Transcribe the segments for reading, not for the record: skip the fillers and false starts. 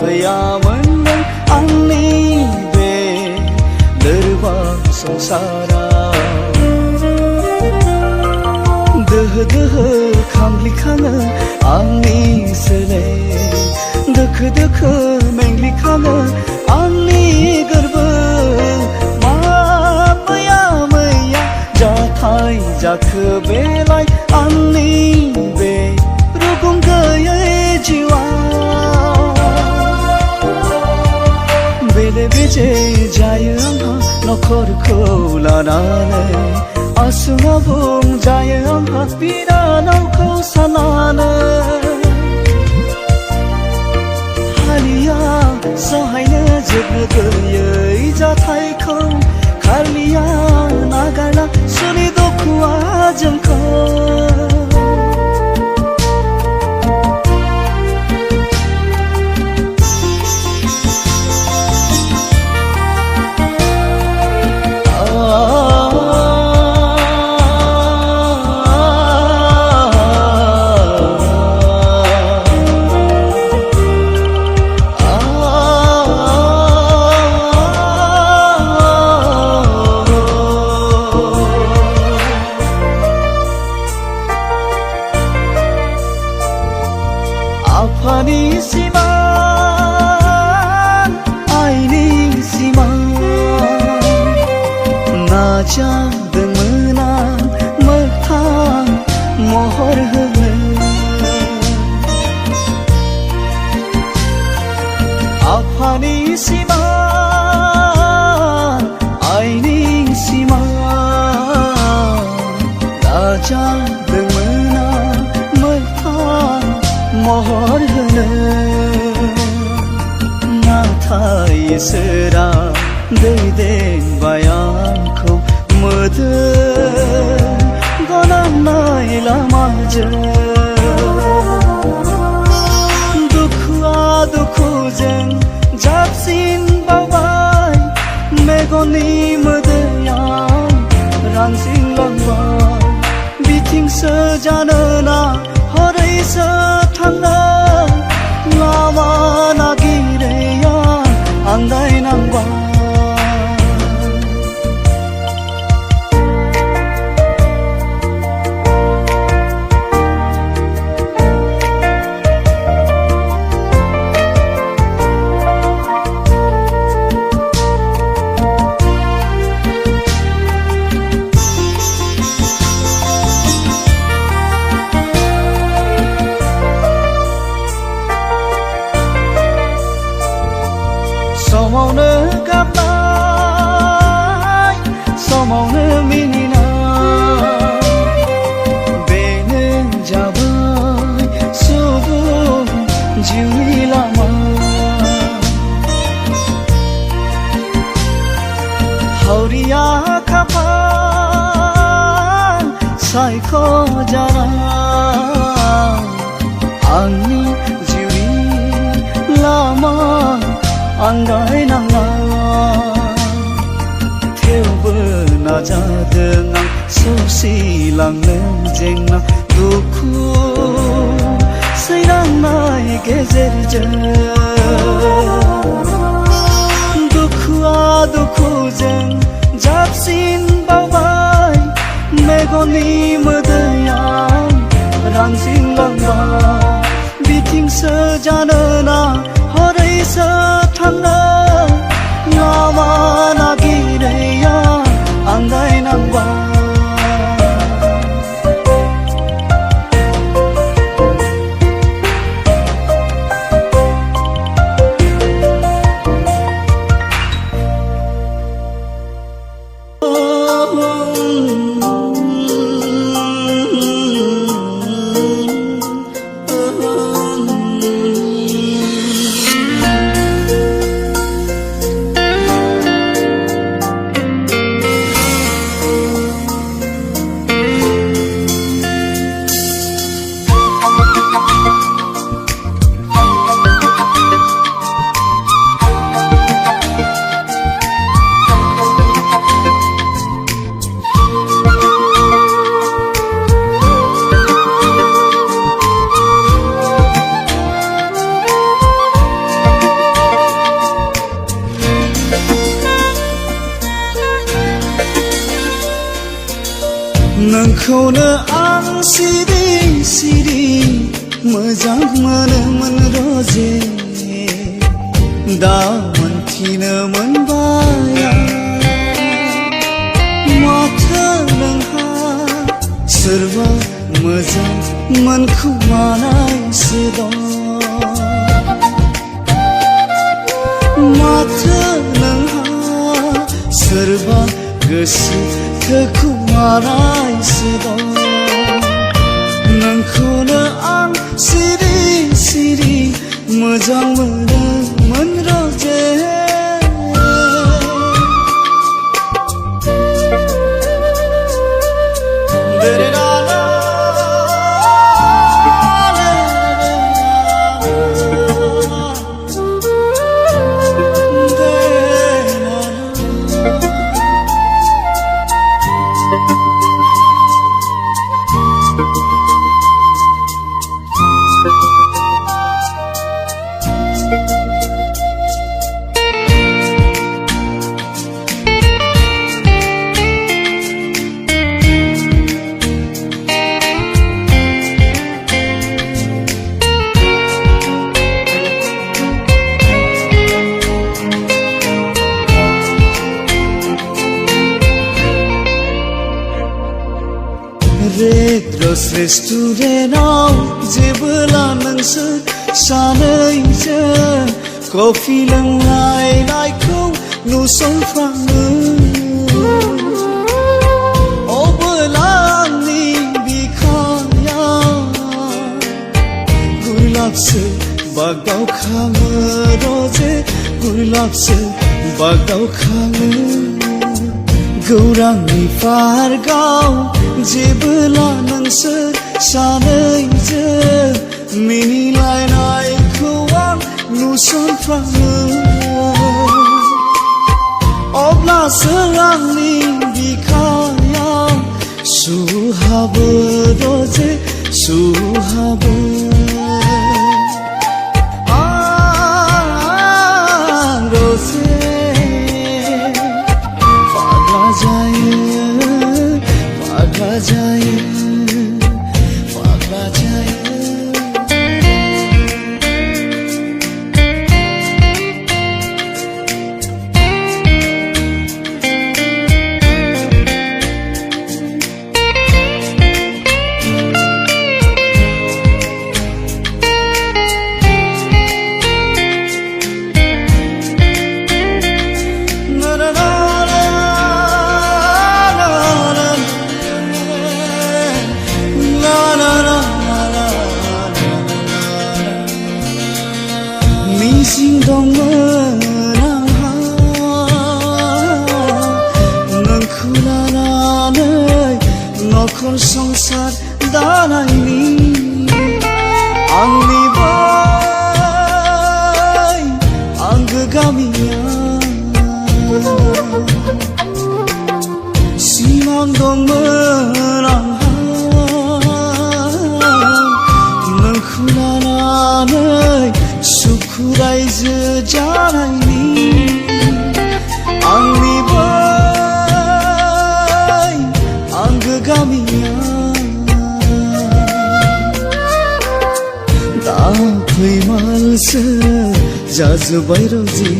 Fayamandang angni be lerbang sangsara deh deh khamli khanga angni sele dekh dekh mengli khanga angni garba ma maya maya jathai jakh belai angni be rugum gaye jiwa बेचे जायो आंहा नखरखौ लानानै आसुङा बुं जायो आंहा बिनानावखौ साननानै हालिया सहायनो जोबनो गैयै जाथायखौ खालिया नागारना सुनि दुखुआ जोंखौ Apani siman, aini siman, najadeng menang mehtang mohor hele. Apani siman, aini siman, najadeng menang mehtang महर होनो नाथाय इसोरा दैदेनबाय आंखौ मोदोम गनांनाय लामाजों दुखुआ दुखुजों जाबसिनबावबाय मेगननि मोदैयाव रानज्रिंलांबाय बिथिंसो जानोना हरैसो थांनो लामा नागिरैया आन्दायनांबाय समावनो गाबनाय समावनो मिनिनाय बेनो जाबाय सुबुं जिउनि लामा हावरिया खाफाल सायख'जानाय आंनि जिउनि लामा आन्दायनाङा थेवबो नाजादों आं सौसिलांनो जेंना दुखु सैनांनाय गेजेरजों दुखुआ दुखुजों जाबसिनबावबाय मेगननि मोदैयाव रानज्रिंलांबाय बिथिंसो जानोना हरैसो थांनो लामा नागिरैया आन्दायनांबाय नोंखौनो आं सिरि सिरि मोजां मोनोमोन रोजे दा मोनथिनो मोनबाय माथो नोंहा सोरबा मोजां मोनखुमानायसो दं माथो नोंहा सोरबा गोसो थोखुमानायसो दं नोंखौनो आं सिरि सिरि मोजां मोनोमोन रोजे रेस्टुरेन्टाव जेबोला नोंसोर सानैजों कफि लोंलायनायखौ नुसनफ्लाङो अबोला आंनि बिखाया गुरलाबसो बागदावखाङो रोजे गुरलाबसो बागदावखाङो गौरांनि पार्कआव जेबोला नोंसोर सानैजों मिनिलायनायखौ आं नुसनफ्लाङो अब्लासो आंनि बिखायाव सुहाबो रोजे सुहाबो रोजे पागला जायो पागला जायो मिजिं दंमोन आंहा नोंखौ लानानै नखर संसार दानायनि आंनि बै आंगो गामिया सिमां दंमोन आंहा नोंखौ लानानै सुखु रायजो जानायनि आंनि बै आंगो गामिया दा फैमालसो जाजोब्बाय रोजे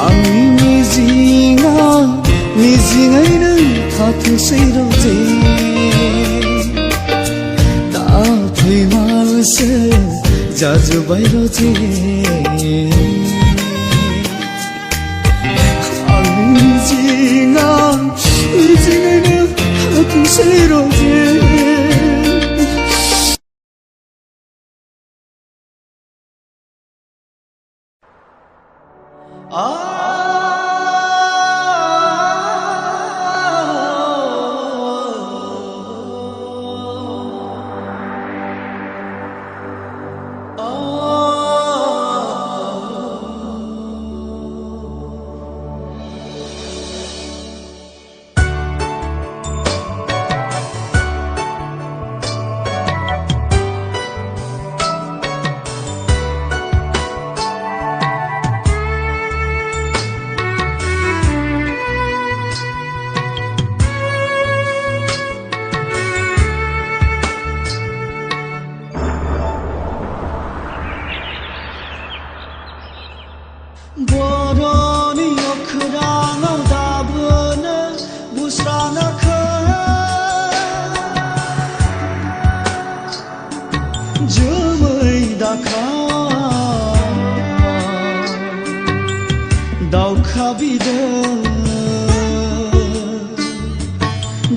आंनि मिजिङा मिजिङैनो थाथोंसै रोजे फैमालसो जाजोब्बाय रोजे आंनि मिजिङा मिजिङैनो थाथोंसै रोजे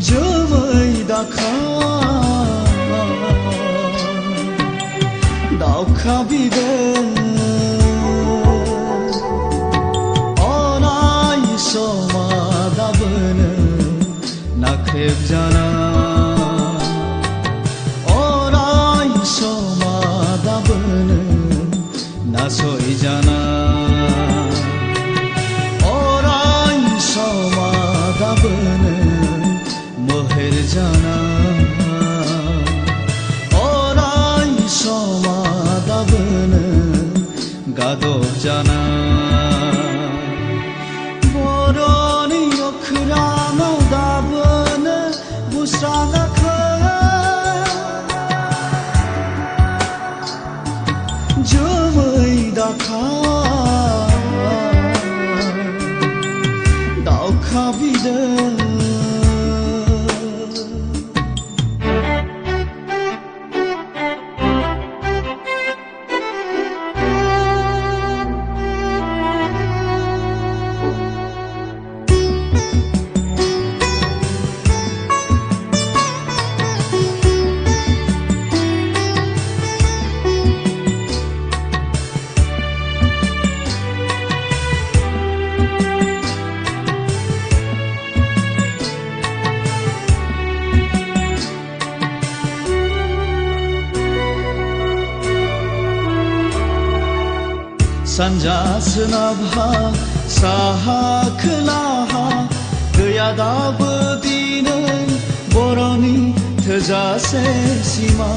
जोमै दाखा दाउखा बिदै अराय समा दाबोनो नाख्रेबजाना अराय समा दाबोनो नासयजाना अराय समा दाबोनो मोहेर जाना अराय समा दाबोनो गादब जाना बर'नि अख्राङाव दाबोनो बुस्राङाखै जोमै दाखा दाउखा बिदै सानजा सोनाबहा साहा खोलाहा गैया दाबो दिनै बर'नि थोजासे सिमा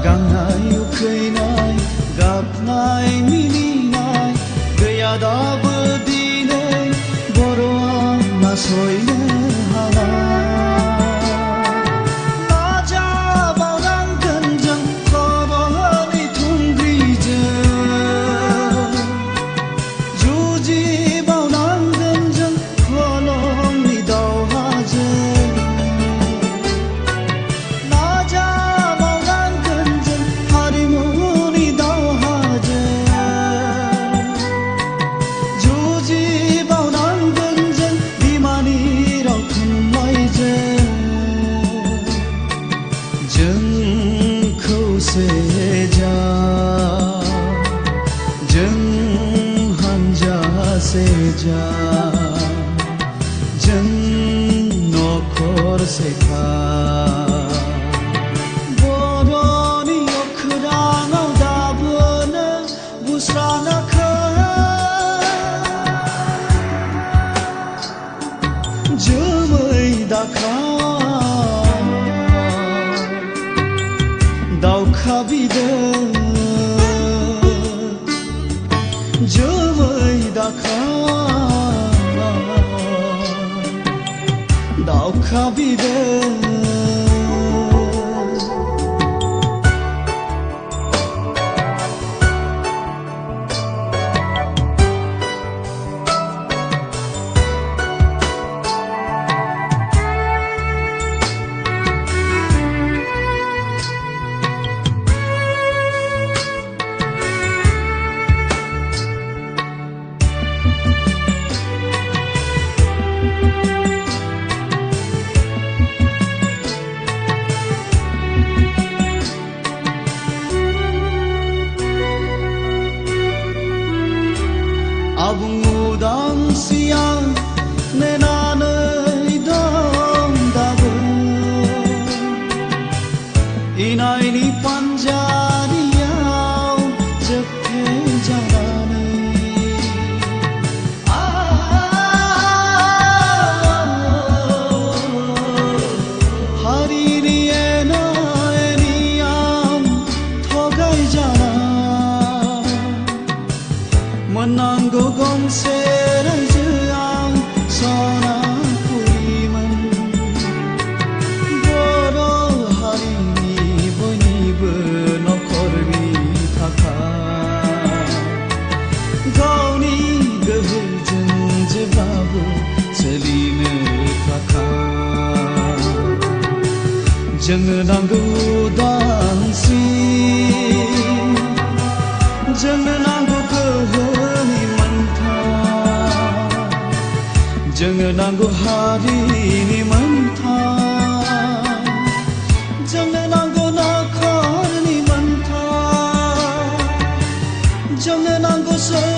गांनाय उखैनाय गाबनाय मिनिनाय गैया दाबो दिनै बर'आ नासयनो हाला सेजा जों नखर सेखा बर'नि अख्राङाव दाबोनो बुस्राङाखै जोमै दाखा दाउखा बिदै जोमै दाखा दाउखा बिदै आबुं उदांस्रियाव नेनानै दं दाबो इनायनि पानजारियाव जोबथेजानानै हारिनि एना एनियाव थगायजाना मोननांगौ गंसे रायजोआव सनापुरिमोन बर' हारिनि बयनिबो नखरनि थाखाय गावनि गोहोजों जेब्लाबो सोलिनो थाखाय जोंनो नांगौ उदांस्रि गोसो